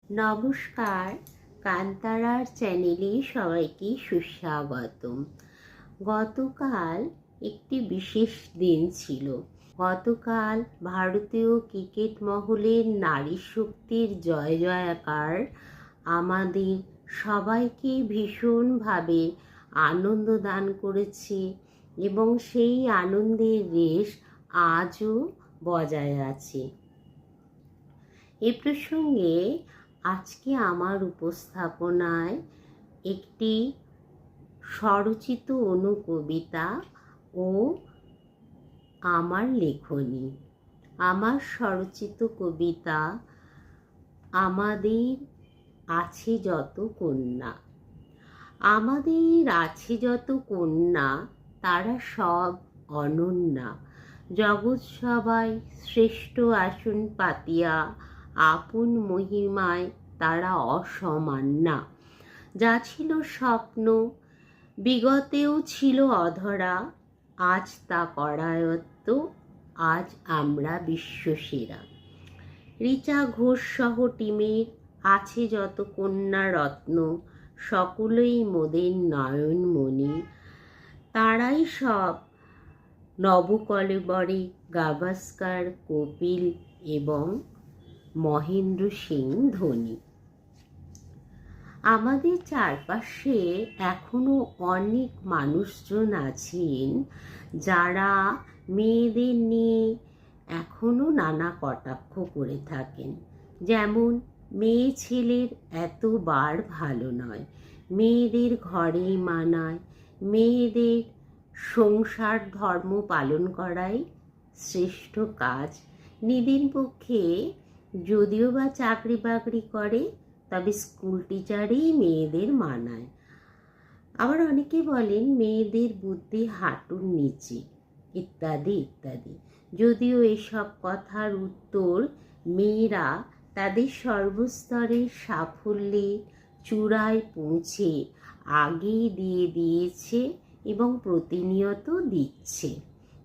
নমস্কার, কান্তারার চ্যানেলে সবাইকে সুস্বাগতম। গতকাল একটি বিশেষ দিন ছিল। গতকাল ভারতীয় ক্রিকেট মহলের নারী শক্তির জয় জয়কার আমাদের সবাইকে ভীষণভাবে আনন্দ দান করেছে এবং সেই আনন্দের রেশ আজও বজায় আছে। এ প্রসঙ্গে আজকে আমার উপস্থাপনায় একটি স্বরচিত অনুকবিতা ও আমার লেখনী। আমার স্বরচিত কবিতা আমাদের আছে যত কন্যা। আমাদের আছে যত কন্যা, তারা সব অনন্যা। জগৎ সবাই শ্রেষ্ঠ আসন পাতিয়া, আপন মহিমায় তারা অসমান্না। যা ছিল স্বপ্ন বিগতেও ছিল অধরা, আজ তা করায়ত্ত, আজ আমরা বিশ্বসেরা। রিচা ঘোষ সহ টিমের আছে যত কন্যা রত্ন, সকলেই মোদের নয়নমণি। তারাই সব নবকলেবরে গাভাস্কার, কপিল এবং মহেন্দ্র সিং ধোনি। আমাদের চারপাশে এখনো অনেক মানুষজন আছেন যারা মেয়েদের নিয়ে এখনো নানা কটাক্ষ করে থাকেন। যেমন, মেয়ে ছেলের এতবার ভালো নয়, মেয়েদের ঘরেই মানায়, মেয়েদের সংসার ধর্ম পালন করাই শ্রেষ্ঠ কাজ। নিদিন পক্ষে যদিও বা চাকরি বাকরি করে, তবে স্কুল টিচারেই মেয়েদের মানায়। আবার অনেকে বলেন মেয়েদের বুদ্ধি হাঁটুর নিচে, ইত্যাদি ইত্যাদি। যদিও এসব কথার উত্তর মেয়েরা তাদের সর্বস্তরের সাফল্যে চূড়ায় পৌঁছে আগেই দিয়ে দিয়েছে এবং প্রতিনিয়ত দিচ্ছে।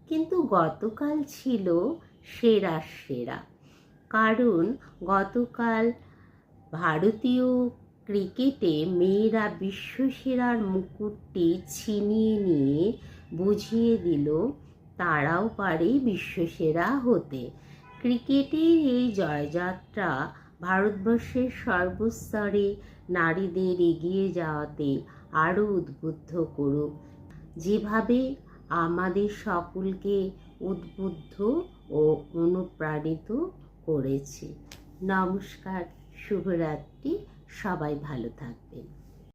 কিন্তু গতকাল ছিল সেরার সেরা, কারণ গতকাল ভারতীয় ক্রিকেটে মেয়েরা বিশ্বসেরার মুকুটটি ছিনিয়ে নিয়ে বুঝিয়ে দিল তারাও পারে বিশ্বসেরা হতে। ক্রিকেটের এই জয়যাত্রা ভারতবর্ষের সর্বস্তরে নারীদের এগিয়ে যাওয়াতে আরও উদ্বুদ্ধ করুক, যেভাবে আমাদের সকলকে উদ্বুদ্ধ ও অনুপ্রাণিত করেছে। নমস্কার, শুভরাত্রি, সবাই ভালো থাকবেন।